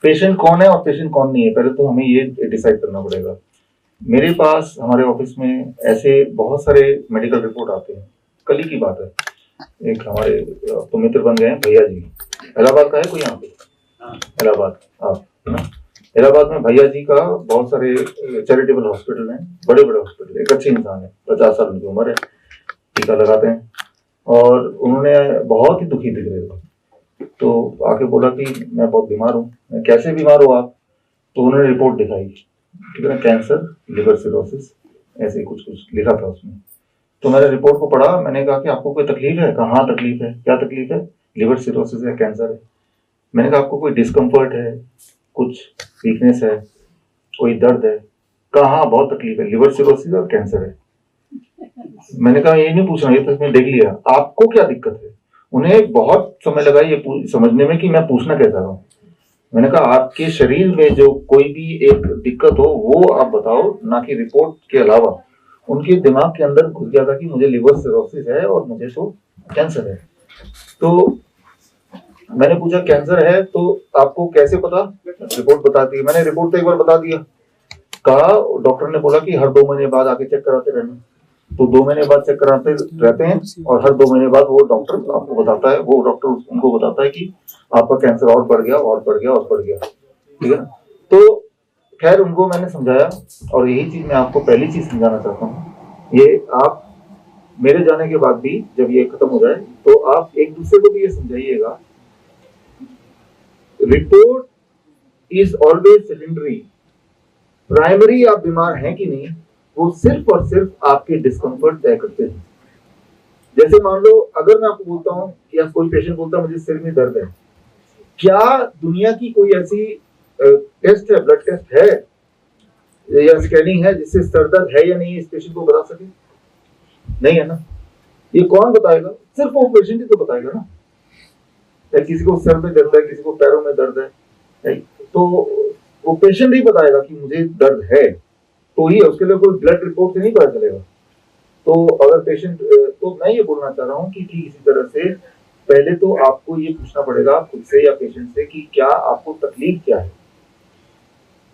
Patient कौन है और पेशेंट कौन नहीं है, पहले तो हमें ये डिसाइड करना पड़ेगा। मेरे पास हमारे ऑफिस में ऐसे बहुत सारे मेडिकल रिपोर्ट आते हैं। कल ही की बात है, एक हमारे तो मित्र बन गए हैं भैया जी, इलाहाबाद का है कोई यहाँ पे? इलाहाबाद, आप है ना? इलाहाबाद में भैया जी का बहुत सारे चैरिटेबल हॉस्पिटल हैं, बड़े बड़े हॉस्पिटल। एक अच्छे इंसान है, 50 साल की उम्र है, टीका लगाते हैं, और उन्होंने बहुत ही दुखी दिख रहे थे। तो आके बोला कि मैं बहुत बीमार हूँ। मैं कैसे बीमार हो आप? तो उन्होंने रिपोर्ट दिखाई, ठीक है ना, कैंसर, लिवर सिरोसिस, ऐसे कुछ कुछ लिखा था उसमें। तो मैंने रिपोर्ट को पढ़ा, मैंने कहा कि आपको कोई तकलीफ है? कहा हाँ तकलीफ है। क्या तकलीफ है? लिवर सिरोसिस है, कैंसर है। मैंने कहा आपको कोई डिस्कम्फर्ट है, कुछ वीकनेस है, कोई दर्द है? कहा हाँ बहुत तकलीफ है, लिवर सिरोसिस और कैंसर है। मैंने कहा ये नहीं पूछना, ये तो इसमें देख लिया, आपको क्या दिक्कत है? उन्हें बहुत समय लगा ये समझने में कि मैं पूछना क्या चाह रहा हूँ। मैंने कहा आपके शरीर में जो कोई भी एक दिक्कत हो वो आप बताओ, ना कि रिपोर्ट के अलावा। उनके दिमाग के अंदर घुस गया था कि मुझे लिवर सिरोसिस है और मुझे तो कैंसर है। तो मैंने पूछा कैंसर है तो आपको कैसे पता? रिपोर्ट बताती है। मैंने रिपोर्ट तो एक बार बता दिया। कहा डॉक्टर ने बोला कि हर 2 महीने बाद आके चेक कराते रहना। तो 2 महीने बाद चेक कराते रहते हैं, और हर 2 महीने बाद वो डॉक्टर आपको बताता है, वो डॉक्टर उनको बताता है कि आपका कैंसर और बढ़ गया और बढ़ गया और बढ़ गया, ठीक है ना। तो खैर उनको मैंने समझाया, और यही चीज मैं आपको पहली चीज समझाना चाहता हूँ। ये आप मेरे जाने के बाद भी जब ये खत्म हो जाए तो आप एक दूसरे को भी ये समझाइएगा, report is always secondary. Primary आप बीमार हैं कि नहीं, वो सिर्फ और सिर्फ आपके डिस्कम्फर्ट तय करते हैं। जैसे मान लो अगर मैं आपको बोलता हूँ या कोई पेशेंट बोलता है मुझे सिर में दर्द है, क्या दुनिया की कोई ऐसी टेस्ट है, ब्लड टेस्ट है या स्कैनिंग है जिससे सर दर्द है या नहीं इस पेशेंट को बता सके? नहीं है ना। ये कौन बताएगा? सिर्फ वो पेशेंट ही तो बताएगा ना। या किसी को सर में दर्द है, किसी को पैरों में दर्द है, तो वो पेशेंट ही बताएगा कि मुझे दर्द है, तो ही उसके लिए कोई ब्लड रिपोर्ट से नहीं पता चलेगा। तो अगर पेशेंट, तो मैं ये बोलना चाह रहा हूँ कि ठीक इसी तरह से पहले तो आपको ये पूछना पड़ेगा खुद से या पेशेंट से कि क्या आपको तकलीफ क्या है।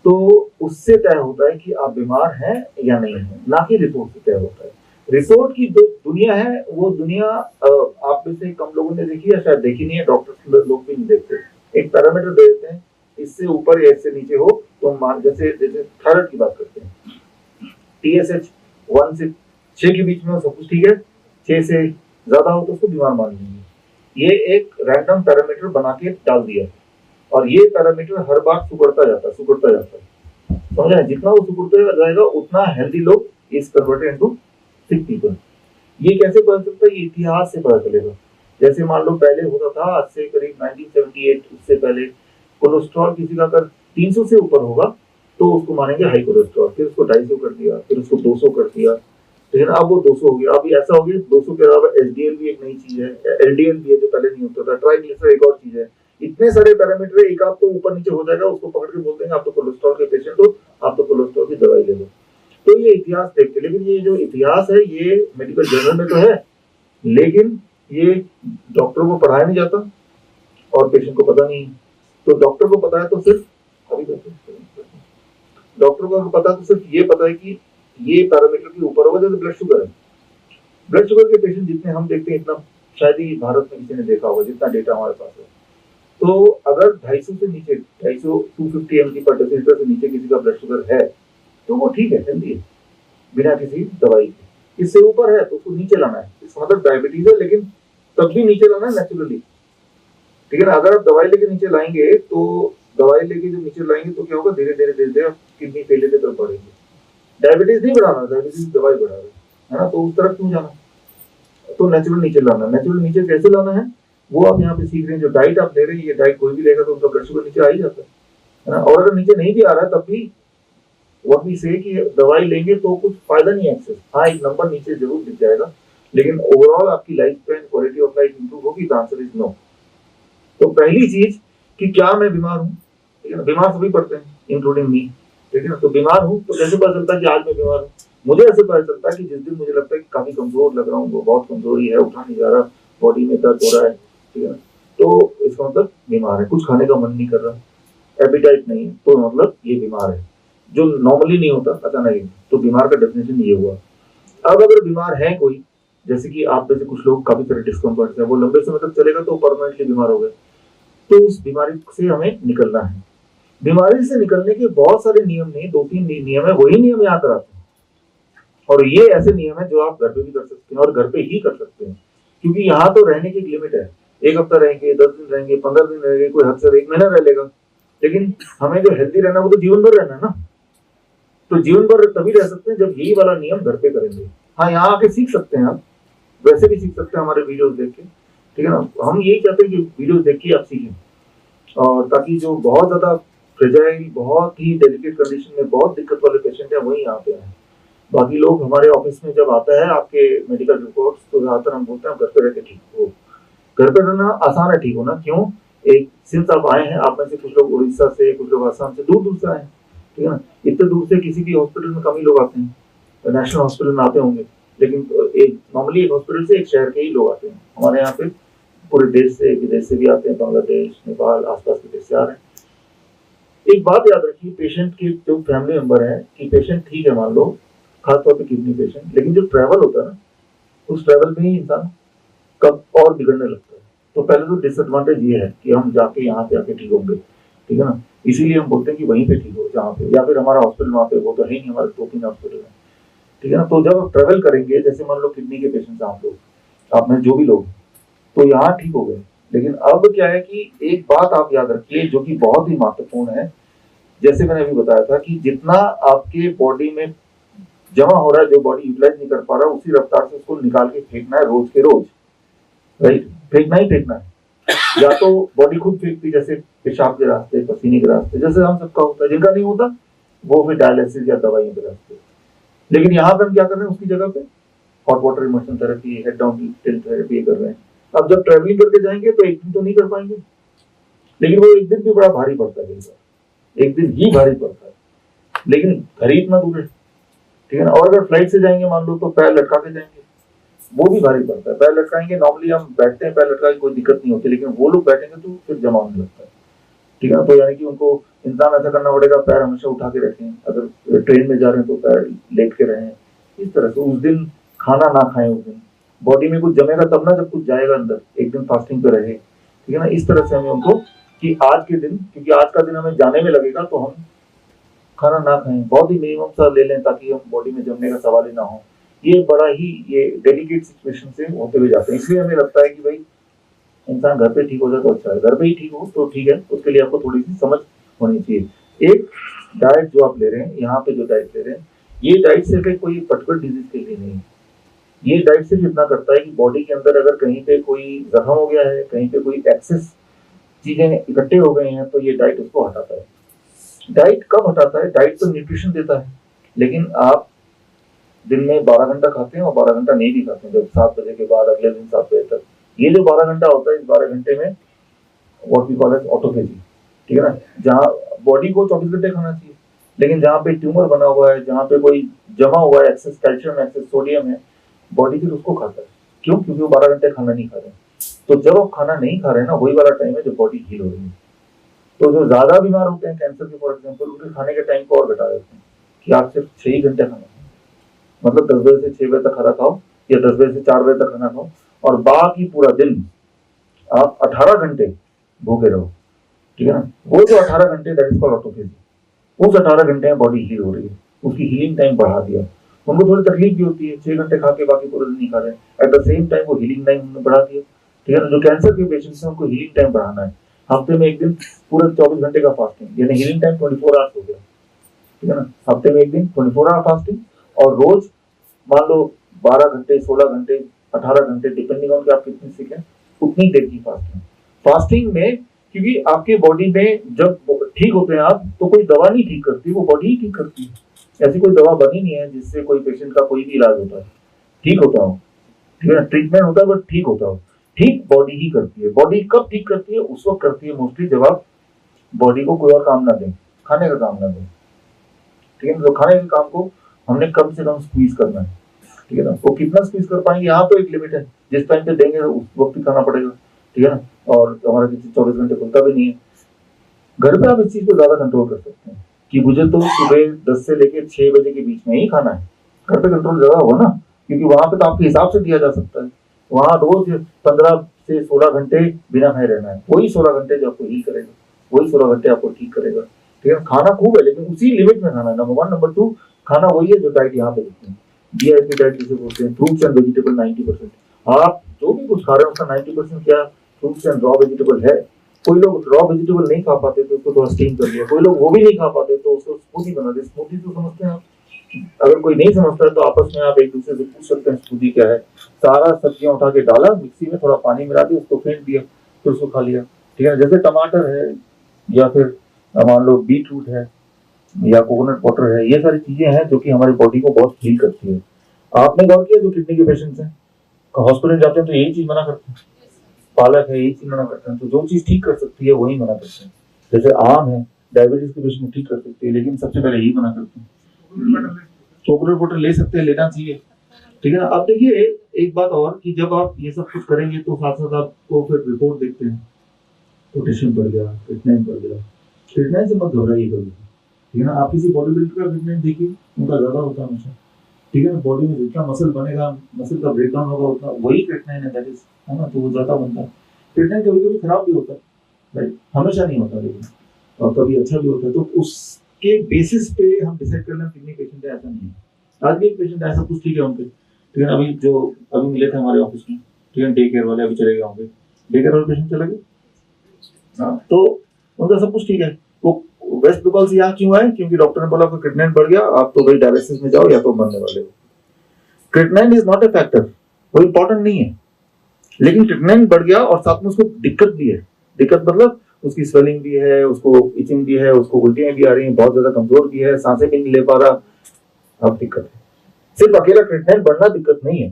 तो उससे तय होता है कि आप बीमार हैं या नहीं है, ना कि रिपोर्ट से तय होता है। रिपोर्ट की जो दुनिया है वो दुनिया आप में से कम लोगों ने देखी है, शायद देखी नहीं है, डॉक्टर लोग भी नहीं देखते। एक पैरामीटर दे देते हैं, इससे ऊपर या इससे नीचे हो तो मान, जैसे थायराइड की बात करते हैं, TSH 1 से 6 के बीच में सब कुछ ठीक है, 6 से ज्यादा हो तो उसको बीमार मान लेंगे। ये एक रैंडम पैरामीटर बना के डाल दिया, और ये पैरामीटर हर बार सुगड़ता जाता है, समझ रहे? जितना वो सुगड़ता जाएगा उतना हेल्दी लोग is converted into sick people. ये कैसे पता चलता है? ये इतिहास से पता चलेगा। जैसे मान लो पहले होता था, आज से करीब 1978, उससे पहले कोलेस्ट्रॉल किसी का अगर 300 से ऊपर होगा तो उसको मानेंगे हाई कोलेस्ट्रॉल, फिर उसको 250 कर दिया, फिर उसको 200 कर दिया, लेकिन अब वो 200 हो गया। अभी ऐसा हो गया 200 के अलावा HDL भी एक नई चीज है, LDL भी है जो पहले नहीं होता था, ट्राइग्लिसराइड एक और चीज है। इतने सारे पैरामीटर, एक आप तो ऊपर नीचे हो जाएगा, उसको पकड़ के बोलते हैं आप तो कोलेस्ट्रॉल के पेशेंट हो, आप तो कोलेस्ट्रॉल की दवाई ले लो। तो ये इतिहास देखते, लेकिन ये जो इतिहास है ये मेडिकल जर्नल में तो है, लेकिन ये डॉक्टरों को पढ़ाया नहीं जाता और पेशेंट को पता नहीं। तो डॉक्टर को पता है तो सिर्फ, डॉक्टर को पता तो सिर्फ ये पता है कि ये पैरामीटर के ऊपर होगा। जैसे ब्लड शुगर है, ब्लड शुगर के पेशेंट जितने हम देखते हैं इतना शायद ही भारत में किसी ने देखा होगा जितना डेटा हमारे पास है। तो अगर 250 से नीचे, 250 mg पर डेसीलीटर से नीचे किसी का ब्लड शुगर है तो वो ठीक है, हेल्दी है, बिना किसी दवाई के। इससे ऊपर है तो उसको नीचे लाना है, इसका मतलब डायबिटीज है, लेकिन तब भी नीचे लाना है नेचुरली, ठीक है ना। अगर आप दवाई लेके नीचे लाएंगे तो दवाई लेके जो नीचे लाएंगे तो क्या होगा, धीरे धीरे धीरे धीरे किडनी फेलियर की तरफ बढ़ेंगे। डायबिटीज नहीं बढ़ाना, डायबिटीज दवाई बढ़ा रहे है ना, तो उस तरफ क्यों जाना? तो नेचुरल नीचे लाना। नेचुरल नीचे कैसे लाना है वो आप यहाँ पे सीख रहे हैं। जो डाइट आप ले रहे हैं, ये डाइट कोई भी लेगा तो उनका ब्लड शुगर नीचे आ ही जाता है ना। और अगर नीचे नहीं भी आ रहा है तब भी व्हाट वी से कि दवाई लेंगे तो कुछ फायदा नहीं है एक्सेस। हाँ, एक नंबर नीचे जरूर दिख जाएगा, लेकिन ओवरऑल आपकी life span, quality of life improve होगी? The answer is no. तो पहली चीज कि क्या मैं बीमार हूँ, ठीक है ना, बीमार सभी पड़ते हैं इंक्लूडिंग मी, ठीक है ना। तो बीमार हूँ तो कैसे पता चलता है कि आज मैं बीमार हूँ? मुझे ऐसे पता चलता है कि जिस दिन मुझे लगता है कि काफी कमजोर लग रहा हूँ, वो बहुत कमजोरी है, उठा नहीं जा रहा, बॉडी में दर्द हो रहा है, ठीक है ना, तो इसका मतलब बीमार है। कुछ खाने का मन नहीं कर रहा, एपिटाइट नहीं है, तो मतलब ये बीमार है, जो नॉर्मली नहीं होता अचानक। तो बीमार का डेफिनेशन ये हुआ। अब अगर बीमार है कोई, जैसे कि आप में से कुछ लोग काफी सारे डिस्कम्फर्ट है, वो लंबे समय तक चलेगा तो परमानेंटली बीमार हो गए, तो उस बीमारी से हमें निकलना है। बीमारी से निकलने के बहुत सारे नियम नहीं, 2-3 नियम है, वही नियम यहाँ पर आते हैं। और ये ऐसे नियम है जो आप घर पे भी कर सकते हैं और घर पे ही कर सकते हैं, क्योंकि यहाँ तो रहने की एक लिमिट है। 1 हफ्ता रहेंगे, 10 दिन रहेंगे, 15 दिन रहेंगे, कोई हद से 1 महीना रह लेगा, लेकिन हमें जो हेल्दी रहना वो तो जीवन भर रहना है ना। तो जीवन भर तभी रह सकते हैं जब यही वाला नियम घर पे करेंगे। हाँ, यहाँ आके सीख सकते हैं आप, वैसे भी सीख सकते हैं हमारे वीडियोस देख के, ठीक है ना। हम यही चाहते हैं कि वीडियोस देख के आप सीखें, और ताकि जो बहुत ज्यादा फ्रेजाइल, बहुत ही डेलिकेट कंडीशन में बहुत दिक्कत वाले पेशेंट है वही यहाँ पे आए। बाकी लोग हमारे ऑफिस में जब आता है आपके मेडिकल रिपोर्ट्स, तो ज्यादातर हम बोलते हैं घर पे रह के ठीक हो। घर पे रहना आसान है ठीक होना, क्यों? एक सिंस आप आए हैं, आप में से कुछ लोग उड़ीसा से, कुछ लोग आसाम से, दूर दूर से आए हैं, ठीक है ना। इतने दूर से किसी भी हॉस्पिटल में कम ही लोग आते हैं, नेशनल हॉस्पिटल में आते होंगे, लेकिन एक नॉर्मली एक हॉस्पिटल से एक शहर के ही लोग आते हैं। हमारे यहाँ पे पूरे देश से, विदेश से भी आते हैं, बांग्लादेश, नेपाल, आसपास के देश से आ रहे हैं। एक बात याद रखिए, पेशेंट के जो फैमिली मेंबर है कि पेशेंट ठीक है मान लो, खासतौर पे किडनी पेशेंट, लेकिन जो ट्रैवल होता है ना, उस ट्रैवल में ही इंसान कब और बिगड़ने लगता है। तो पहले तो डिसएडवांटेज ये है कि हम जाके यहाँ पे आके ठीक होंगे, ठीक है ना। इसीलिए हम बोलते हैं कि वहीं पे ठीक हो जहाँ पे, या फिर हमारा हॉस्पिटल वहाँ पे, वो तो है नहीं, हमारे 2-3 हॉस्पिटल है, ठीक है ना। तो जब आप ट्रेवल करेंगे, जैसे मान लो किडनी के पेशेंट आप लोग, आप में जो भी लोग, तो यहाँ ठीक हो गए। लेकिन अब क्या है कि एक बात आप याद रखिए जो कि बहुत ही महत्वपूर्ण है, जैसे मैंने अभी बताया था कि जितना आपके बॉडी में जमा हो रहा है, जो बॉडी यूटिलाइज नहीं कर पा रहा, उसी रफ्तार से उसको निकाल के फेंकना है रोज के रोज, राइट। फेंकना ही फेंकना है। या तो बॉडी खुद फेंकती, जैसे पेशाब के रास्ते, पसीने के रास्ते, जैसे हम सबका होता है, जिनका नहीं होता वो फिर डायलिसिस या दवाइयों के रास्ते। लेकिन यहाँ पे हम क्या कर रहे हैं, उसकी जगह पे hot water immersion therapy, head down tilt therapy कर रहे हैं। अब जब ट्रेवलिंग करके जाएंगे तो एक दिन तो नहीं कर पाएंगे, लेकिन वो एक दिन भी बड़ा भारी पड़ता है, एक दिन ही भारी पड़ता है, लेकिन घर ही इतना दूर है, ठीक है ना। और अगर फ्लाइट से जाएंगे मान लो, तो पैर लटका के जाएंगे, वो भी भारी पड़ता है। पैर लटकाएंगे, नॉर्मली हम बैठते हैं पैर लटका के, कोई दिक्कत नहीं होती, लेकिन वो लोग बैठेंगे तो फिर जमा होने लगता है, ठीक है ना। तो यानी कि उनको इंसान ऐसा करना पड़ेगा, पैर हमेशा उठा के रखें, अगर ट्रेन में जा रहे हैं तो पैर लेट के रहें, इस तरह से। उस दिन खाना ना खाएं, उस दिन बॉडी में कुछ जमेगा तब ना, जब कुछ जाएगा अंदर, एक दिन फास्टिंग पे रहे, ठीक है ना। इस तरह से हमें उनको कि आज के दिन, क्योंकि आज का दिन हमें जाने में लगेगा, तो हम खाना ना खाएं, बहुत ही मिनिमम सा ले लें, ताकि हम बॉडी में जमने का सवाल ही ना हो। ये बड़ा ही ये डेलिकेट सिचुएशन से होते हुए जाते हैं, इसलिए हमें लगता है कि भाई इंसान घर पे ठीक हो जाए तो अच्छा है। घर पे ही ठीक हो तो ठीक है, उसके लिए आपको थोड़ी सी समझ होनी चाहिए। एक डाइट जो आप ले रहे हैं, यहाँ पे जो डाइट ले रहे हैं, ये डाइट सिर्फ एक कोई पर्टिकुलर डिजीज के लिए नहीं है। ये डाइट सिर्फ इतना करता है कि बॉडी के अंदर अगर कहीं पे कोई जख्म हो गया है, कहीं पे कोई एक्सेस चीजें इकट्ठे हो गए हैं, तो ये डाइट उसको हटाता है। डाइट कब हटाता है? डाइट तो न्यूट्रिशन देता है, लेकिन आप दिन में 12 घंटा खाते हैं और 12 घंटा नहीं भी खाते हैं, जब 7 बजे के बाद अगले दिन 7 बजे तक, ये जो 12 घंटा होता है, इस 12 घंटे में what we call as autophagy, ठीक है ना। जहाँ बॉडी को 24 घंटे खाना चाहिए, लेकिन जहाँ पे ट्यूमर बना हुआ है, जहाँ पे कोई जमा हुआ है, एक्सेस कैल्शियम, एक्सेस सोडियम है, बॉडी फिर उसको खाता है। क्यों? क्योंकि वो 12 घंटे खाना नहीं खा रहे हैं। तो जब आप खाना नहीं खा रहे हैं ना, वही वाला टाइम है जब बॉडी हील हो रही है। तो जो ज्यादा बीमार होते हैं कैंसर के फॉर एग्जाम्पल, उनके खाने के टाइम को और घटा देते हैं कि आप सिर्फ 6 ही घंटे खाना खाओ, मतलब 10 बजे से 6 बजे तक खाना खाओ, या 10 बजे से 4 बजे तक खाना खाओ, और बाकी पूरा दिन आप 18 घंटे भूखे रहो, ठीक है ना। वो जो 18 घंटे, दैट इज कॉल्ड ऑटोफेजी। उस 18 घंटे में बॉडी हील हो रही है, उसकी हीलिंग टाइम बढ़ा दिया। उनको थोड़ी तकलीफ भी होती है, 6 घंटे खा के बाकी पूरा दिन नहीं खा रहे, एट द सेम टाइम वो हीलिंग टाइम बढ़ा दिया, ठीक है ना। जो कैंसर के पेशेंट्स हैं उनको हीलिंग टाइम बढ़ाना है, हफ्ते में एक दिन पूरा 24 घंटे का फास्टिंग, यानी हीलिंग टाइम 24 आवर्स हो गया, ठीक है ना। हफ्ते में एक दिन 24 आवर फास्टिंग, और रोज मान लो 12 घंटे, 16 घंटे, 18 घंटे, डिपेंडिंग ऑन कि आप कितनी सिक है, उतनी देर की फास्टिंग। फास्टिंग में, क्योंकि आपके बॉडी में जब ठीक होते हैं आप, तो कोई दवा नहीं ठीक करती, वो बॉडी ही ठीक करती है। ऐसी कोई दवा बनी नहीं है जिससे कोई पेशेंट का कोई भी इलाज होता है, ठीक होता हो, ठीक है ना। ट्रीटमेंट होता है बट ठीक होता हो, ठीक बॉडी ही करती है। बॉडी कब ठीक करती है? उस वक्त करती है मोस्टली जब आप बॉडी को कोई और काम ना दें, खाने का काम ना दें, ठीक है ना। तो खाने के काम को हमने कम से कम स्क्वीज करना है, ठीक है ना। वो कितना स्क्वीज कर पाएंगे, यहाँ तो एक लिमिट है, जिस टाइम पे देंगे उस वक्त ही खाना पड़ेगा, ठीक है ना। और हमारा किसी 24 घंटे खुलता भी नहीं है, घर पे आप इस चीज को ज्यादा कंट्रोल कर सकते हैं कि मुझे तो सुबह 10 से लेकर 6 बजे के बीच में ही खाना है। घर पे कंट्रोल ज्यादा होगा ना, क्योंकि वहां पे तो आपके हिसाब से दिया जा सकता है। वहां रोज 15 से 16 घंटे बिना खाए रहना है, वही 16 घंटे जो आपको हील करेगा, वही 16 घंटे आपको ठीक करेगा। ठीक है, खाना खूब है लेकिन उसी लिमिट में खाना है, नंबर 1। नंबर 2, खाना वही है जो डाइट यहाँ पे देते हैं, DIP डाइट जिसे बोलते हैं, फ्रूट्स एंड वेजिटेबल 90%। आप जो भी कुछ खा रहे हो उसका 90% क्या फ्रूट्स एंड रॉ वेजिटेबल है। कोई लोग रॉ वेजिटेबल नहीं खा पाते तो उसको थोड़ा स्टीम कर लिया, कोई लोग वो भी नहीं खा पाते तो उसको स्मूदी बना दे। स्मूदी तो समझते हैं आप? अगर कोई नहीं समझता है तो आपस में आप एक दूसरे से पूछ सकते हैं स्मूदी क्या है। सारा सब्जियां उठा के डाला मिक्सी में, थोड़ा पानी मिला दिया, उसको फेंट दिया, फिर उसको खा लिया। ठीक है, जैसे टमाटर है या फिर मान लो बीट रूट है या कोकोनट वाटर है, ये सारी चीजें हैं जो कि हमारी बॉडी को बहुत हील करती है। आपने गौर किया जो किडनी के पेशेंट्स हैं हॉस्पिटल जाते हैं तो यही चीज मना करते हैं, पालक है यही चीज मना करते हैं। तो जो चीज ठीक कर सकती है वही मना करते हैं। जैसे आम है, डायबिटीज के पेशेंट ठीक कर सकती है, लेकिन सबसे पहले यही मना करते हैं। कोकोनट वाटर ले सकते हैं, लेना चाहिए। ठीक है ना। अब देखिए एक बात और कि जब आप ये सब कुछ करेंगे तो साथ साथ आपको फिर रिपोर्ट देखते हैं, पोटेशियम बढ़ गया, क्रिएटिनिन बढ़ गया। क्रिएटिनिन से मत घबराइए कभी, ठीक है ना। आप किसी बॉडी बिल्डर का क्रिएटिनिन देखिए, उनका ज्यादा होता है हमेशा। ठीक है ना, बॉडी में जितना मसल बनेगा, मसल का ब्रेकडाउन होगा उतना वही क्रिएटिनिन है, दैट इज, है ना, तो वो ज्यादा बनता है। क्रिएटिनिन कभी कभी खराब भी होता है, राइट, हमेशा नहीं होता, लेकिन और कभी अच्छा भी होता है। तो उसके बेसिस पे हम डिसाइड कर लें कितने पेशेंट है, ऐसा नहीं है। आज भी एक पेशेंट ऐसा कुछ ठीक है उनके, ठीक है, अभी जो अभी मिले थे हमारे ऑफिस में, ठीक है, डे केयर वाले अभी चले गए होंगे, डे केयर वाले पेशेंट चले गए। हाँ, तो उनका सब कुछ ठीक है। वो वेस्ट बंगाल से यहाँ क्यों आए? क्योंकि डॉक्टर ने बोला आपका क्रिएटिनिन बढ़ गया, आप तो भाई डायलिसिस में जाओ या तो मरने वाले हो। Creatinine is not a factor, वो इंपॉर्टेंट नहीं है, लेकिन क्रिएटिनिन बढ़ गया और साथ में उसको दिक्कत भी है। दिक्कत मतलब उसकी स्वेलिंग भी है, उसको इचिंग भी है, उसको उल्टियां भी आ रही हैं, बहुत ज्यादा कमजोर भी है, सांसें भी नहीं ले पा रहा। अब दिक्कत है। सिर्फ अकेला क्रिएटिनिन बढ़ना दिक्कत नहीं है,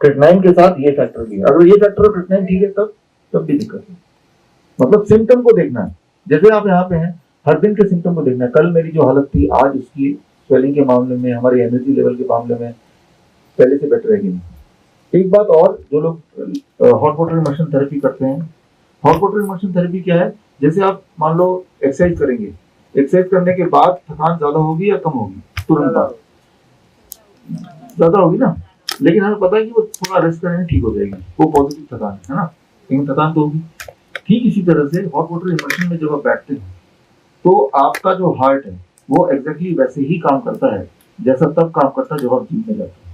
क्रिएटिनिन के साथ ये फैक्टर भी है। अगर ये फैक्टर और क्रिएटिनिन ठीक है तब भी दिक्कत है। मतलब सिम्टम को देखना है, जैसे आप यहाँ पे हैं, हर दिन के सिम्टम को देखना है। कल मेरी जो हालत थी, आज उसकी स्वेलिंग के मामले में, हमारी एनर्जी लेवल के मामले में पहले से बेटर है कि नहीं। एक बात और, जो लोग हॉट वाटर इमर्शन थेरेपी करते हैं, हॉट वाटर इमर्शन थेरेपी क्या है? जैसे आप मान लो एक्सरसाइज करेंगे, एक्सरसाइज करने के बाद थकान ज्यादा होगी या कम होगी? तुरंत बाद ज्यादा होगी ना, लेकिन हमें पता है कि वो थोड़ा रेस्ट करने में ठीक हो जाएगी, वो पॉजिटिव थकान है ना, लेकिन थकान तो होगी। ठीक इसी तरह से हॉट वाटर इमर्शन में जब आप बैठते हैं तो आपका जो हार्ट है वो एग्जैक्टली वैसे ही काम करता है जैसा तब काम करता है जब आप जिम में जाते हैं।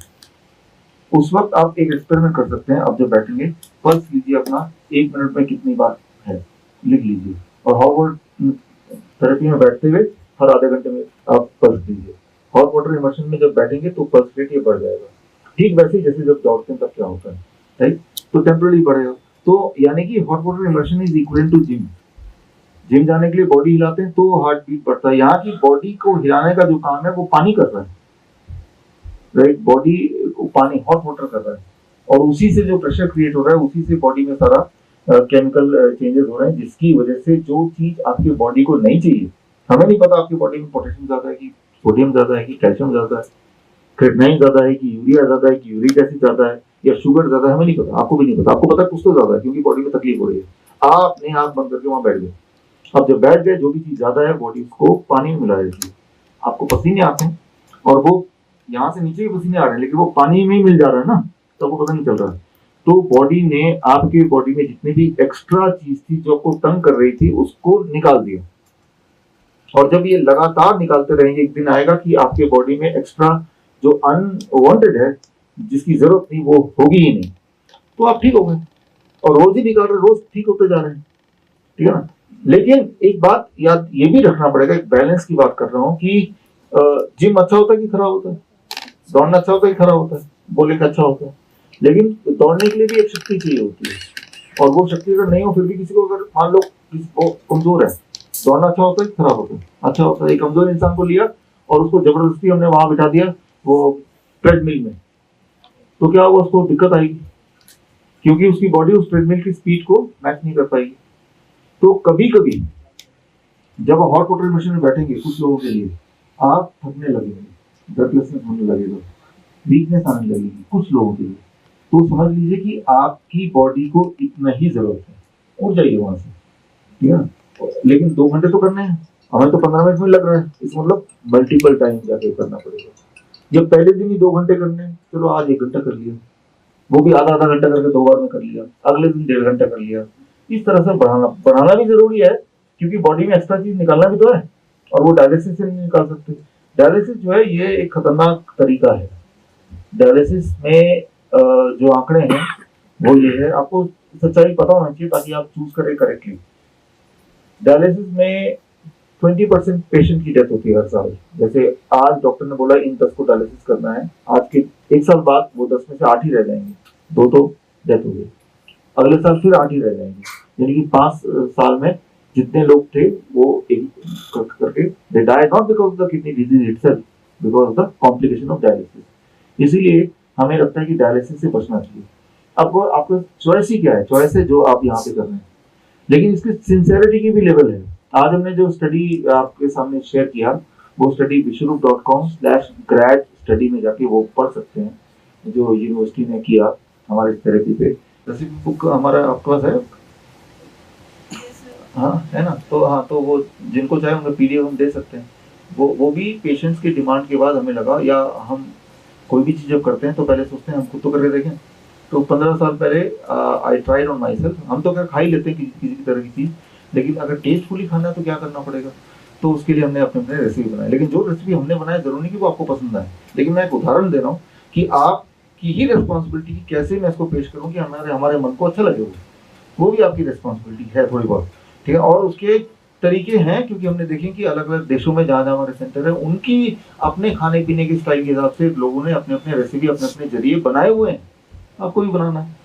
उस वक्त आप एक एक्सपेरिमेंट कर सकते हैं। आप जब बैठेंगे पल्स लीजिए अपना, 1 मिनट में कितनी बार है लिख लीजिए, और हॉट वाटर थेरेपी में बैठते हुए हर आधे घंटे में आप पल्स दीजिए। हॉट वाटर इमर्शन में जब बैठेंगे तो पल्स रेट ये बढ़ जाएगा, ठीक वैसे जैसे जब दौड़ते हैं तब क्या होता है, राइट, तो टेम्पररी बढ़ेगा। तो यानी कि hot water immersion is equal to gym. Gym जाने के लिए बॉडी हिलाते हैं तो हार्ट बीट बढ़ता है। यहाँ की बॉडी को हिलाने का जो काम है वो पानी कर रहा है, राइट, बॉडी को पानी हॉट वाटर कर रहा है, और उसी से जो प्रेशर क्रिएट हो रहा है, उसी से बॉडी में सारा केमिकल चेंजेस हो रहे हैं, जिसकी वजह से जो चीज आपकी बॉडी को नहीं चाहिए, हमें नहीं पता आपकी बॉडी में पोटेशियम ज्यादा है कि सोडियम ज्यादा है कि कैल्शियम ज्यादा है, क्रिएटिनिन ज्यादा है कि यूरिया ज्यादा है कि यूरिक एसिड ज्यादा है या शुगर ज्यादा है, हमें नहीं पता, आपको भी नहीं पता। आपको पता है कुछ तो ज्यादा है क्योंकि बॉडी में तकलीफ हो रही है। आपने आंख बंद करके वहां बैठ गए, अब जब बैठ गए जो भी चीज ज्यादा है बॉडी उसको पानी में मिला देती है, आपको पसीने आते हैं और वो यहाँ से नीचे भी पसीने आ रहे हैं लेकिन वो पानी में ही मिल जा रहा है ना, तो वो पता नहीं चल रहा है। तो बॉडी ने आपके बॉडी में जितनी भी एक्स्ट्रा चीज थी जो आपको तंग कर रही थी उसको निकाल दिया, और जब ये लगातार निकालते रहेंगे एक दिन आएगा कि आपके बॉडी में एक्स्ट्रा जो अनवांटेड है, जिसकी जरूरत थी, वो होगी ही नहीं, तो आप ठीक हो गए। और रोज ही निकाल रहे, रोज ठीक होते जा रहे हैं, ठीक है ना। लेकिन एक बात याद ये भी रखना पड़ेगा, एक बैलेंस की बात कर रहा हूँ कि जिम अच्छा होता है कि खराब होता है, दौड़ना अच्छा होता है कि खराब होता है? बोले कि अच्छा होता है, लेकिन दौड़ने के लिए भी एक शक्ति चाहिए होती है, और वो शक्ति अगर नहीं हो फिर भी किसी को, अगर मान लो किसी को कमजोर है, दौड़ना अच्छा होता है कि खराब होता है? अच्छा होता है। एक कमजोर इंसान को लिया और उसको जबरदस्ती हमने वहां बिठा दिया वो ट्रेडमिल में, तो क्या होगा? उसको दिक्कत आएगी क्योंकि उसकी बॉडी उस ट्रेडमिल की स्पीड को मैच नहीं कर पाएगी। तो कभी कभी जब हॉट वाटर मशीन में बैठेंगे कुछ लोगों के लिए आप थकने लगेंगे, ब्रेथलेसनेस होने लगेगा, वीकनेस आने लगेगी कुछ लोगों के लिए, तो समझ लीजिए कि आपकी बॉडी को इतना ही जरूरत है, उठ जाइए वहां से, ठीक है। लेकिन 2 घंटे तो करने हैं, हमें तो 15 मिनट में लग रहा है, इस मतलब मल्टीपल टाइम जाके करना पड़ेगा। जब पहले दिन ही 2 घंटे करने हैं, चलो आज 1 घंटा कर लिया, वो भी आधा आधा घंटा करके 2 बार में कर लिया, अगले दिन 1.5 घंटा कर लिया। इस तरह से बढ़ाना बढ़ाना भी जरूरी है, क्योंकि बॉडी में एक्स्ट्रा चीज निकालना भी तो है, और वो डायलिसिस से नहीं निकाल सकते। डायलिसिस जो है ये एक खतरनाक तरीका है। डायलिसिस में जो आंकड़े हैं वो ये है, आपको सच्चाई पता होना चाहिए ताकि आप चूज करें करेक्टली। डायलिसिस में 20% पेशेंट की डेथ होती है हर साल। जैसे आज डॉक्टर ने बोला इन 10 को डायलिसिस करना है, आज के 1 साल बाद वो 10 में से 8 ही रह जाएंगे, 2 तो डेथ हो गई, अगले साल फिर 8 ही रह जाएंगे। यानी कि 5 साल में जितने लोग थे वो एक करके they die, not because of the kidney disease itself, because of the complication of dialysis. इसीलिए हमें लगता है कि डायलिसिस से बचना चाहिए। अब आपको चॉइस ही क्या है, चॉइस है जो आप यहाँ पे कर रहे हैं, लेकिन इसकी सिंसेरिटी की भी लेवल है। आज हमने जो स्टडी आपके सामने शेयर किया, वो स्टडी विश्वरूप.com/grad स्टडी में जाके वो पढ़ सकते हैं, जो यूनिवर्सिटी ने किया हमारे थेरेपी पे। रेसिपी बुक हमारा आपके पास है? हाँ है ना, तो हाँ, तो वो जिनको चाहे उन्हें पीडीएफ हम दे सकते हैं। वो भी पेशेंट्स की डिमांड के बाद हमें लगा, या हम कोई भी चीज़ जब करते हैं तो पहले सोचते हैं हम खुद तो करके देखें। तो 15 साल पहले I tried on my self. हम तो क्या खा ही लेते हैं किसी तरह की चीज़, लेकिन अगर टेस्टफुली खाना है तो क्या करना पड़ेगा, तो उसके लिए हमने अपने अपने रेसिपी बनाई। लेकिन जो रेसिपी हमने बनाई जरूरी नहीं कि वो आपको पसंद आए, लेकिन मैं एक उदाहरण दे रहा हूँ कि आपकी ही रिस्पॉन्सिबिलिटी की कैसे मैं इसको पेश करूँ कि हमारे मन को अच्छा लगे, वो भी आपकी रिस्पॉन्सिबिलिटी है थोड़ी बहुत, ठीक है। और उसके तरीके हैं, क्योंकि हमने देखे कि अलग अलग देशों में जहाँ जहाँ हमारे सेंटर है, उनकी अपने खाने पीने के स्टाइल के हिसाब से लोगों ने अपने अपने रेसिपी अपने अपने जरिए बनाए हुए हैं। आपको भी बनाना है।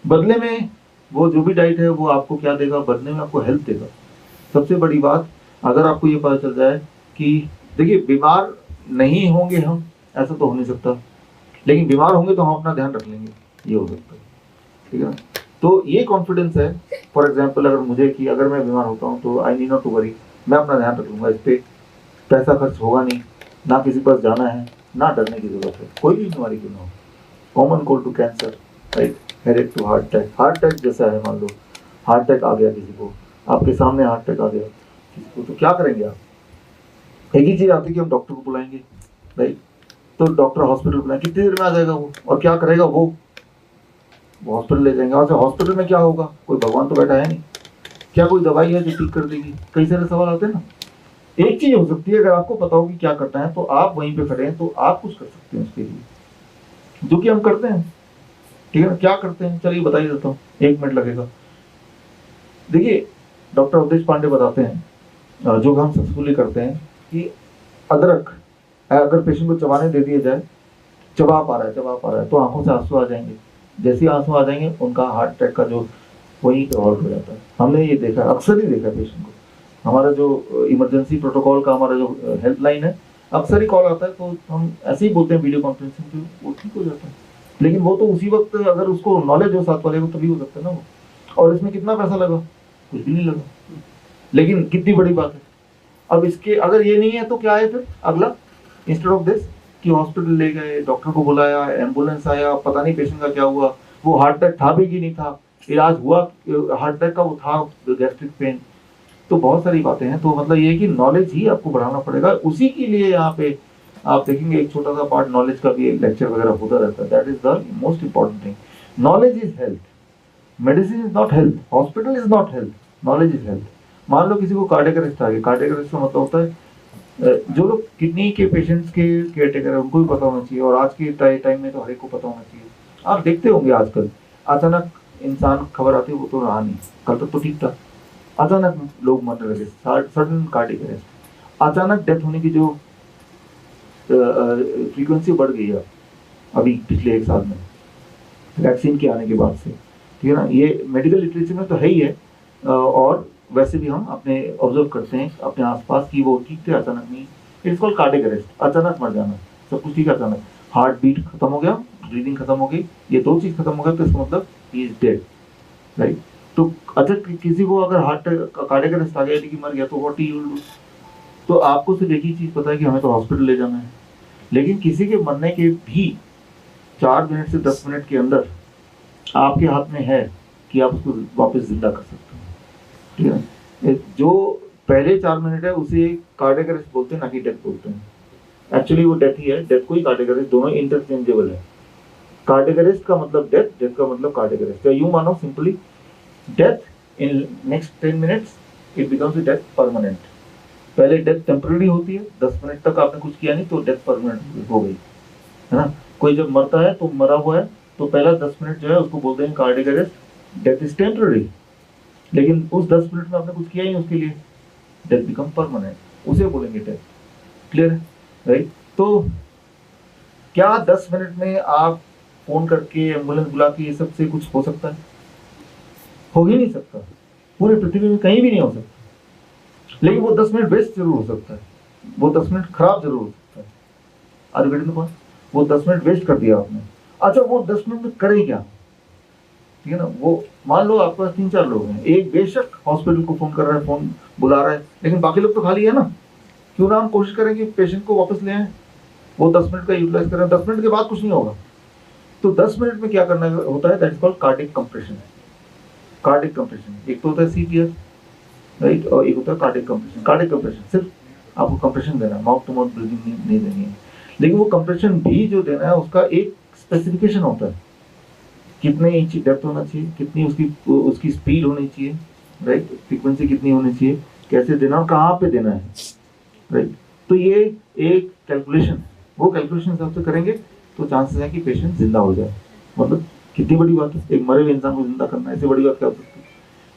बदले में वो जो भी डाइट है वो आपको क्या देगा, बदले में आपको हेल्थ देगा। सबसे बड़ी बात, अगर आपको ये पता चल जाए कि देखिए बीमार नहीं होंगे हम, ऐसा तो हो नहीं सकता, लेकिन बीमार होंगे तो हम अपना ध्यान रख लेंगे, ये हो सकता है, ठीक है ना। तो ये कॉन्फिडेंस है। फॉर एग्जाम्पल अगर मुझे कि अगर मैं बीमार होता हूँ तो I need not to worry, मैं अपना ध्यान रख लूंगा, इस पर पैसा खर्च होगा नहीं, ना किसी पास जाना है, ना डरने की जरूरत है, कोई भी बीमारी क्यों ना हो। Common cold to cancer, right, headache to heart attack. Heart attack जैसा है, मान लो हार्ट अटैक आ गया किसी को, आपके सामने हार्ट अटैक आ गया किसी को, तो क्या करेंगे आप? एक ही चीज आती है कि हम डॉक्टर को बुलाएंगे, राइट। तो डॉक्टर हॉस्पिटल बुलाएंगे, कितनी देर में आ जाएगा वो, और क्या करेगा वो हॉस्पिटल ले जाएंगे। और हॉस्पिटल में क्या होगा, कोई भगवान तो बैठा है नहीं, क्या कोई दवाई है जो ठीक कर देगी? कई सारे सवाल आते हैं ना। एक चीज हो सकती है, अगर आपको पता हो कि क्या करना है तो आप वहीं पे खड़े हैं, तो आप कुछ कर सकते हैं उसके लिए, जो कि हम करते हैं, ठीक है ना। क्या करते हैं, चलिए बताइए देता हूँ, 1 मिनट लगेगा। देखिए डॉक्टर अवधेश पांडे बताते हैं, जो हम सक्सेसफुली करते हैं, कि अदरक अगर पेशेंट को चबाने दे दिया जाए, चबा पा रहा है तो आंखों से आंसू आ जाएंगे। जैसे आंसू आ जाएंगे उनका हार्ट अटैक का जो वही हॉल्ट हो जाता है। हमने ये देखा, अक्सर ही देखा पेशेंट को। हमारा जो इमरजेंसी प्रोटोकॉल का हमारा जो हेल्पलाइन है, अक्सर ही कॉल आता है, तो हम ऐसे ही बोलते हैं वीडियो कॉन्फ्रेंसिंग पे, वो ठीक हो जाता है। लेकिन वो तो उसी वक्त अगर उसको नॉलेज हो साथ वाले को तभी हो सकता है ना वो। और इसमें कितना पैसा लगा, कुछ भी नहीं लगा, लेकिन कितनी बड़ी बात है। अब इसके अगर ये नहीं है तो क्या है फिर अगला, इंस्टेड ऑफ दिस कि हॉस्पिटल ले गए, डॉक्टर को बुलाया, एम्बुलेंस आया, पता नहीं पेशेंट का क्या हुआ, वो हार्ट अटैक था भी कि नहीं था, इलाज हुआ हार्ट अटैक का, वो था गैस्ट्रिक पेन, तो बहुत सारी बातें हैं। तो मतलब ये है कि नॉलेज ही आपको बढ़ाना पड़ेगा। उसी के लिए यहाँ पे आप देखेंगे एक छोटा सा पार्ट नॉलेज का भी लेक्चर वगैरह होता रहता है। That is the most important thing. Knowledge is health, medicine is not health, hospital is not health, knowledge is health. मान लो किसी को कार्डियक अरेस्ट आ गया, कार्डियक अरेस्ट का मतलब होता है जो लोग किडनी के पेशेंट्स के केयर टेकर है उनको भी पता होना चाहिए, और आज के टाइम में तो हर एक को पता होना चाहिए। आप देखते होंगे आजकल अचानक इंसान, खबर आती है वो तो रहा नहीं, कल तक तो ठीक था, अचानक लोग मरने लगे, सडन कार्डियक अरेस्ट, अचानक डेथ होने की जो फ्रीक्वेंसी बढ़ गई है अभी पिछले 1 साल में वैक्सीन के आने के बाद से, ठीक है ना। ये मेडिकल लिटरेचर में तो है ही है, और वैसे भी हम अपने ऑब्जर्व करते हैं अपने आसपास की वो ठीक थे, अचानक नहीं। इट्स कॉल्ड कार्डियक अरेस्ट, अचानक मर जाना, सब कुछ ठीक है, अचानक हार्ट बीट खत्म हो गया, ब्रीदिंग खत्म हो गई, ये 2 चीज खत्म हो गया तो इसका मतलब ही इज डेड, राइट। तो अच्छा किसी को अगर हार्ट कार्डियक अरेस्ट आ गया कि मर गया, तो व्हाट यू विल डू? तो आपको सिर्फ एक ही चीज पता है कि हमें तो हॉस्पिटल ले जाना है, लेकिन किसी के मरने के भी 4 मिनट से 10 मिनट के अंदर आपके हाथ में है कि आप उसको वापस जिंदा कर सकते हो, ठीक है। जो पहले 4 मिनट है उसे कार्डियक अरेस्ट बोलते हैं, ना कि डेथ बोलते हैं। एक्चुअली वो डेथ ही है, डेथ को ही कार्डियक अरेस्ट, दोनों इंटरचेंजेबल है। कार्डियक अरेस्ट का मतलब डेथ, डेथ का मतलब कार्डियक अरेस्ट। या यूं मानो simply, death in next 10 minutes it becomes death permanent. पहले डेथ टेम्पररी होती है, 10 मिनट तक आपने कुछ किया नहीं तो डेथ परमानेंट हो गई, है ना। कोई जब मरता है तो मरा हुआ है तो पहला 10 मिनट जो है उसको बोलते हैं cardiac arrest, death is temporary. लेकिन उस 10 मिनट में आपने कुछ किया ही उसके लिए, डेथ बिकम परमानेंट, उसे बोलेंगे डेथ। क्लियर है, राइट। तो क्या 10 मिनट में आप फोन करके एम्बुलेंस बुला के ये सब से कुछ हो सकता है? हो ही नहीं सकता, पूरे पृथ्वी में कहीं भी नहीं हो सकता। लेकिन वो 10 मिनट वेस्ट जरूर हो सकता है, वो 10 मिनट खराब जरूर हो सकता है। Are you getting the point? वो 10 मिनट वेस्ट कर दिया आपने। अच्छा, वो 10 मिनट में करें क्या? ठीक है ना। वो मान लो आपके पास 3-4 लोग हैं, एक बेशक हॉस्पिटल को फोन कर रहा है, फोन बुला रहा है, लेकिन बाकी लोग तो खाली है ना। क्यों ना हम कोशिश करें कि पेशेंट को वापस ले आए, वो 10 मिनट का यूटिलाइज करें। 10 मिनट के बाद कुछ नहीं होगा, तो 10 मिनट में क्या करना होता है, that is called cardiac compression. Cardiac compression, एक तो होता है सीपीआर, राइट, और एक होता है कार्डियक कंप्रेशन। कार्डियक कंप्रेशन सिर्फ आपको कंप्रेशन देना है, माउथ टू माउथ ब्रीदिंग नहीं देनी है। लेकिन वो कंप्रेशन भी जो देना है उसका एक स्पेसिफिकेशन होता है, कितने इंच डेप्थ होना चाहिए, कितनी उसकी उसकी स्पीड होनी चाहिए, राइट, फ्रीक्वेंसी कितनी होनी चाहिए, कैसे देना और कहाँ पे देना है, राइट। तो ये एक कैलकुलेशन, वो कैलकुलेशन हिसाब से करेंगे तो चांसेस है कि पेशेंट जिंदा हो जाए। मतलब कितनी बड़ी बात है, एक मरे हुए इंसान को जिंदा करना, ऐसे बड़ी बात क्या हो सकती है।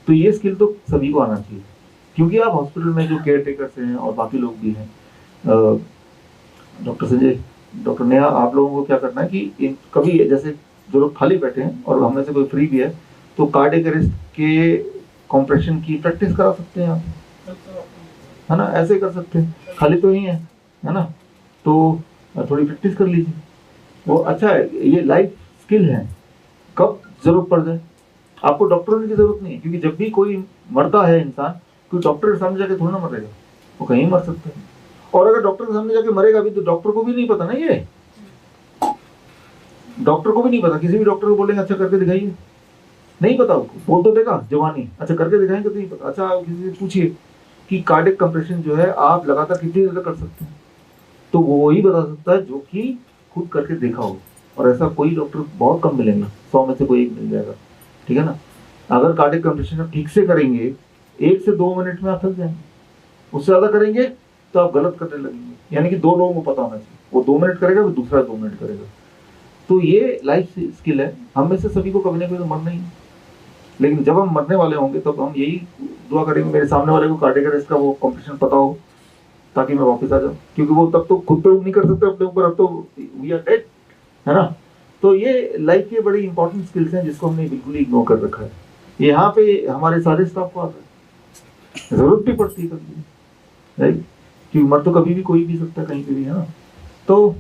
तो ये स्किल तो सभी को आना चाहिए, क्योंकि आप हॉस्पिटल में जो केयर टेकर्स हैं और बाकी लोग भी हैं, डॉक्टर संजय, डॉक्टर नेहा, आप लोगों को क्या करना है कि कभी जैसे जो लोग खाली बैठे हैं और हम में से कोई फ्री भी है, तो कार्डियक अरेस्ट के कॉम्प्रेशन की प्रैक्टिस करा सकते हैं आप, है ना। ऐसे कर सकते हैं, खाली तो ही है ना। तो थोड़ी प्रैक्टिस कर लीजिए, वो अच्छा है, ये लाइफ स्किल है। कब जरूरत पड़ जाए, आपको डॉक्टर होने की जरूरत नहीं है, क्योंकि जब भी कोई मरता है इंसान, कोई डॉक्टर के सामने जाके थोड़ा ना मरेगा, वो कहीं मर सकता है। और अगर डॉक्टर के सामने जाके मरेगा भी तो डॉक्टर को भी नहीं पता ना, ये डॉक्टर को भी नहीं पता। किसी भी डॉक्टर को बोलेंगे अच्छा करके दिखाइए, नहीं पता उसको, बोल तो देगा जवानी, अच्छा करके दिखाएंगे तो नहीं पता। अच्छा किसी से पूछिए कि कार्डियक कंप्रेशन जो है आप लगातार कितनी देर कर सकते हैं, तो वो वही बता सकता है जो कि खुद करके देखा हो। और ऐसा कोई डॉक्टर बहुत कम मिलेंगे, 100 में से कोई एक मिल जाएगा, ठीक है ना। अगर कार्डियक कंप्रेशन आप ठीक से करेंगे 1 से 2 मिनट में आप थक जाएंगे, उससे ज्यादा करेंगे तो आप गलत करने लगेंगे। यानी कि 2 लोगों को पता होना चाहिए, वो 2 मिनट करेगा, वो दूसरा 2 मिनट करेगा। तो ये लाइफ स्किल है, हम में से सभी को कभी ना कभी तो मरना ही है। लेकिन जब हम मरने वाले होंगे तब हम यही दुआ करेंगे मेरे सामने वाले को कार्डियक अरेस्ट का वो कॉम्पिटिशन पता हो, ताकि मैं वापस आ जाऊं, क्योंकि वो तब तो खुद तो नहीं कर सकते अपने ऊपर, अब तो वी आर डेड, है ना। तो ये लाइफ के बड़ी इंपॉर्टेंट स्किल्स हैं जिसको हमने बिल्कुल इग्नोर कर रखा है। यहाँ पे हमारे सारे स्टाफ को आता है, जरूरत भी पड़ती है कभी, राइट, क्योंकि मर तो कभी भी कोई भी सकता है कहीं पे भी, है ना। तो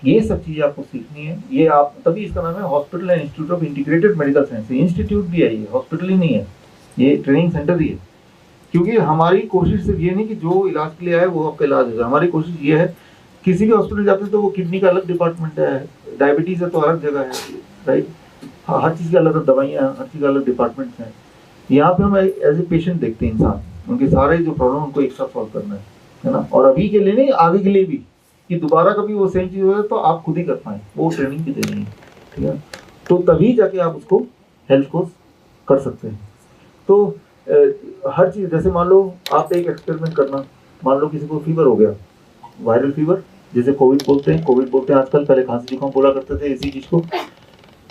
ये सब चीजें आपको सीखनी है। ये आप तभी, इसका नाम है hospital and institute of integrated medical science. Institute भी है, ये हॉस्पिटल ही नहीं है, ये ट्रेनिंग सेंटर ही है। क्योंकि हमारी कोशिश सिर्फ ये नहीं कि जो इलाज के लिए आए वो आपका इलाज हो जाए, हमारी कोशिश ये है, किसी भी हॉस्पिटल जाते हैं तो वो किडनी का अलग डिपार्टमेंट है, डायबिटीज है तो अलग जगह है, राइट, हर चीज़ की अलग दवाइयाँ, हर चीज़ का अलग डिपार्टमेंट्स हैं। यहाँ पे हम एज ए पेशेंट देखते हैं इंसान, उनके सारे जो प्रॉब्लम उनको एक साथ सॉल्व करना है ना। और अभी के लिए नहीं, आगे के लिए भी, कि दोबारा कभी वो सेम चीज़ हो जाए तो आप खुद ही कर पाएँ, वो ट्रेनिंग भी देनी है, ठीक है। तो तभी जाके आप उसको हेल्थ को कर सकते हैं। तो हर चीज़, जैसे मान लो आप एक एक्सपेरिमेंट करना, मान लो किसी को फीवर हो गया, वायरल फीवर, जैसे कोविड बोलते हैं आजकल, पहले खांसी जुकाम बोला करते थे इसी चीज़ को।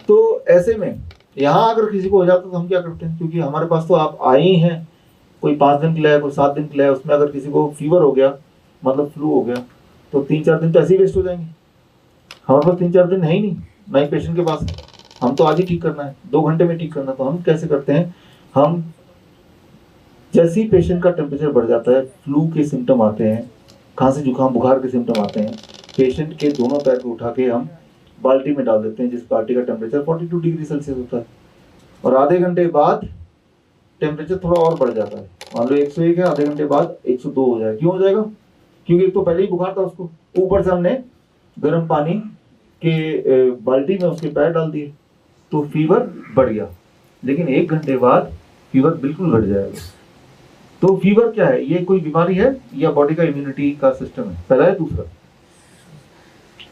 तो ऐसे में यहाँ अगर किसी को हो जाता तो हम क्या करते हैं, क्योंकि हमारे पास तो आप आए ही हैं, कोई 5 दिन के लिए, कोई 7 दिन के लिए, उसमें अगर किसी को फीवर हो गया, मतलब फ्लू हो गया, तो 3-4 दिन तो ऐसे ही वेस्ट हो जाएंगे। हमारे पास 3-4 दिन है ही नहीं, ना ही पेशेंट के पास, हम तो आज ही ठीक करना है, 2 घंटे में ठीक करना। तो हम कैसे करते हैं, हम जैसे ही पेशेंट का टेम्परेचर बढ़ जाता है, फ्लू के सिम्टम आते हैं, खांसी जुकाम बुखार के सिम्टम आते हैं, पेशेंट के दोनों पैर को उठा के हम बाल्टी में डाल देते हैं, जिस बाल्टी का टेम्परेचर 42 डिग्री सेल्सियस होता है। और आधे घंटे बाद टेम्परेचर थोड़ा और बढ़ जाता है, मान लो 101 है, आधे घंटे बाद 102 हो जाएगा। क्यों हो जाएगा, क्योंकि एक तो पहले ही बुखार था उसको, ऊपर से हमने गर्म पानी के बाल्टी में उसके पैर डाल दिए, तो फीवर बढ़ गया। लेकिन 1 घंटे बाद फीवर बिल्कुल घट जाएगा, तो फीवर क्या है, ये कोई बीमारी है या बॉडी का इम्यूनिटी का सिस्टम है, पहला है।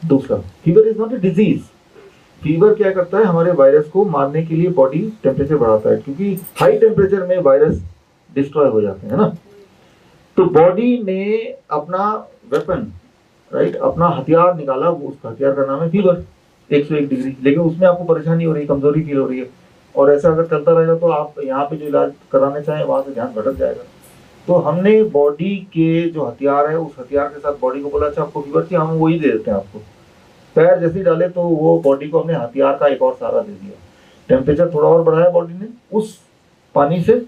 दूसरा fever is not a disease. Fever क्या करता है, हमारे वायरस को मारने के लिए बॉडी टेम्परेचर बढ़ाता है, क्योंकि हाई टेम्परेचर में वायरस डिस्ट्रॉय हो जाते हैं ना। तो बॉडी ने अपना वेपन, राइट, अपना हथियार निकाला, वो उसका हथियार का नाम है फीवर, 101 डिग्री। लेकिन उसमें आपको परेशानी हो रही है, कमजोरी फील हो रही है, और ऐसा अगर चलता रहेगा तो आप यहाँ पे जो इलाज कराने चाहें वहां से ध्यान भटक जाएगा। तो हमने बॉडी के जो हथियार है, उस हथियार के साथ बॉडी को बोला अच्छा आपको फीवर चाहिए, हम वही दे देते हैं आपको। पैर जैसे ही डाले तो वो बॉडी को हमने हथियार का एक और सहारा दे दिया, टेम्परेचर थोड़ा और बढ़ाया बॉडी ने उस पानी से,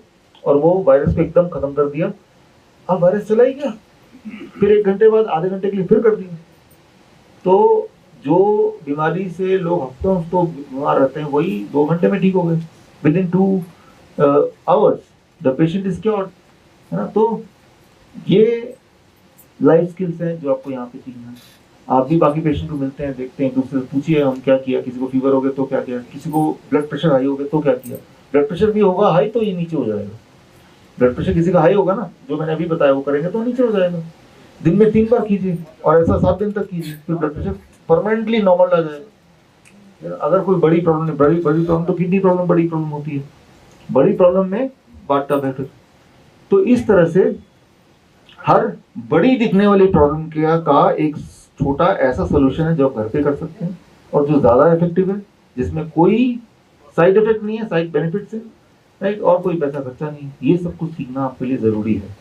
और वो वायरस को एकदम खत्म कर दिया। अब वायरस चला ही गया, फिर 1 घंटे बाद, आधे घंटे के लिए फिर कर दिया। तो जो बीमारी से लोग हफ्तों बीमार रहते हैं, वही 2 घंटे में ठीक हो गए। Within 2 hours the patient is cured, है ना। तो ये लाइफ स्किल्स हैं जो आपको यहाँ पे सीखना है। आप भी बाकी पेशेंट को मिलते हैं, देखते हैं, दूसरे से पूछिए हम क्या किया, किसी को फीवर हो गया तो क्या किया, किसी को ब्लड प्रेशर हाई हो गया तो क्या किया। ब्लड प्रेशर भी होगा हाई तो ये नीचे हो जाएगा। ब्लड प्रेशर किसी का हाई होगा ना, जो मैंने अभी बताया वो करेंगे तो नीचे हो जाएगा। दिन में 3 बार कीजिए और ऐसा 7 दिन तक कीजिए, फिर ब्लड प्रेशर परमानेंटली नॉर्मल आ जाएगा। अगर कोई बड़ी प्रॉब्लम नहीं, बड़ी प्रॉब्लम तो किडनी प्रॉब्लम बड़ी प्रॉब्लम होती है, बड़ी प्रॉब्लम में बाथटब है। तो इस तरह से हर बड़ी दिखने वाली प्रॉब्लम का एक छोटा ऐसा सोल्यूशन है जो आप घर पे कर सकते हैं, और जो ज्यादा इफेक्टिव है, जिसमें कोई साइड इफेक्ट नहीं है, साइड बेनिफिट्स है, राइट, और कोई पैसा खर्चा नहीं है। ये सब कुछ सीखना आपके लिए जरूरी है।